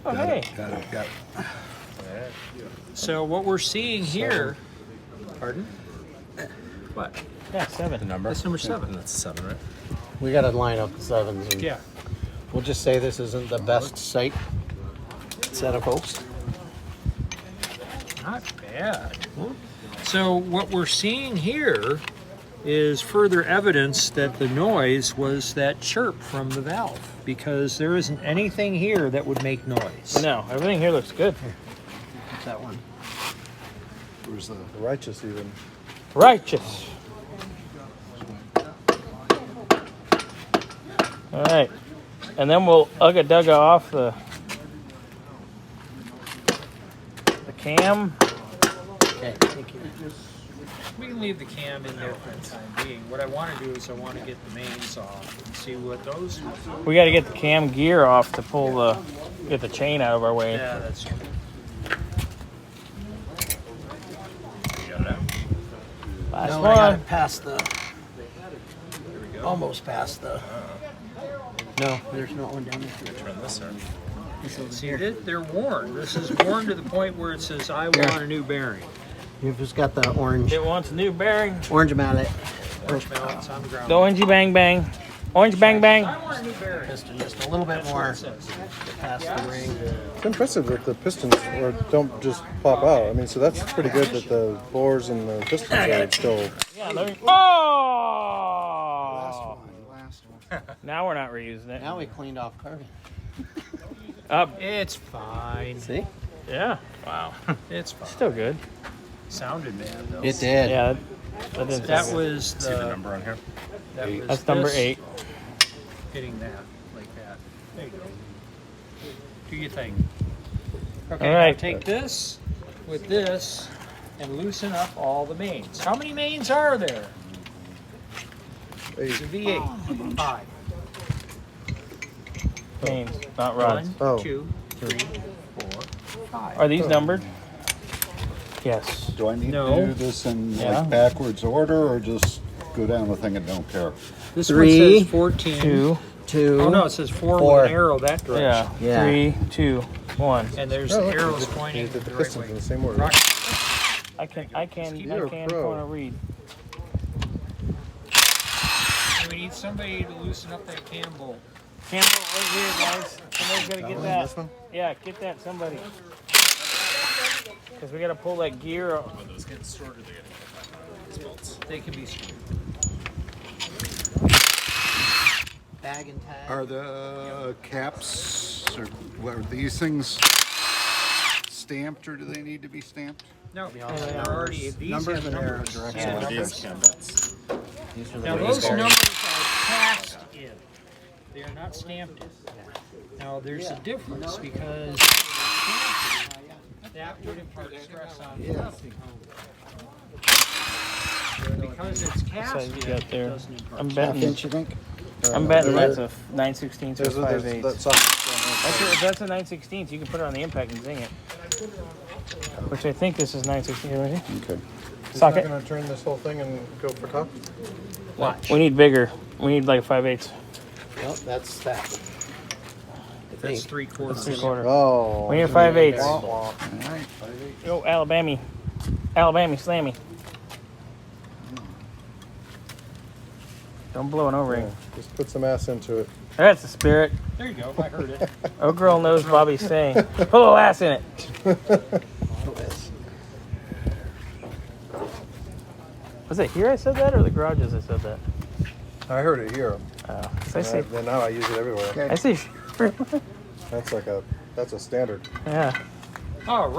Oh, hey. Got it. So what we're seeing here, pardon? What? Yeah, 7. The number? That's number 7. That's 7, right? We got to line up the 7s. And Yeah. We'll just say this isn't the best site set of posts. Not bad. So what we're seeing here is further evidence that the noise was that chirp from the valve, because there isn't anything here that would make noise. No, everything here looks good. That one. Where's the righteous even? Righteous. All right. And then we'll ugga-dugga off the cam. Okay, thank you. We can leave the cam in there for the time being. What I want to do is I want to get the mains off and see what those. We got to get the cam gear off to get the chain out of our way. Yeah, that's true. Last No, one. I got it past the. Almost past the. No, there's not one down there. Turn this or? See, they're worn. This is worn to the point where it says, I want a new bearing. You've just got the orange. It wants a new bearing. Orange mallet. Orange mallets on the ground. The orangey bang bang. Orange bang bang. I want a new bearing. Piston just a little bit That's what more it says. past the ring. It's impressive that the pistons don't just pop out. I mean, so that's pretty good that the bores and the pistons are still. Yeah, Last oh! one. Now we're not reusing it. Now we cleaned off carbon. It's fine. See? Yeah. Wow. It's fine. Still good. Sounded bad though. It did. Yeah. That didn't That sound good. was See the the. number on here? That was That's number this 8. Hitting that like that. There you go. Do your thing. Okay. All right. Now take this with this and loosen up all the mains. How many mains are there? It's a V8. 5. Mains, not rods. 1, Oh. 2, 3, 4, 5. Are these numbered? Yes. Do I need No. to do this in Yeah. like backwards order or just go down the thing and don't care? This 3, one says 14. 2. 2. Oh no, it says 4 4. with an arrow that direction. Yeah. Yeah. 3, 2, 1. And there's Oh, the look, arrows they pointing did the the right pistons way. in the same order. Rock. I can You're a pro. corner read. We need somebody to loosen up that cam bolt. Campbell, right here, guys. Somebody's gotta get that. This one? Yeah, get that, somebody. Because we gotta pull that gear off. Will those get stored or they get these bolts? They can be screwed. Bag and tag. Are the caps or what are these things stamped or do they need to be stamped? No, all they're the already these numbers have and arrow numbers. directions. Yeah. What it is, Ken, that's These are the Now base those bearings. numbers are cast in. They are not stamped in. Now there's a difference because that would impart stress on the lifting. Because it's cast Size you in, got it there? doesn't impart I'm stress. betting. Inch, you think? I'm betting that's a 9/16 to a There's 5/8. that socket. If that's a 9/16, you can put it on the impact and zing it. Which I think this is 9/16. Here, right here. Okay. He's not Socket. going to turn this whole thing and go for top? Watch. We need bigger. We need like 5/8. Nope, that's that. That's 3/4. 3/4. Oh. We need a 5/8. Wah, wah. All right. Go Alabama. Alabama slammy. Don't blow an O-ring. Just put some ass into it. That's the spirit. There you go. I heard it. Oh, girl knows Bobby's saying. Put a little ass in it. Was it here I said that or the garages I said that? I heard it here. So I say, Then now I use it everywhere. I say, That's a standard. yeah. All right.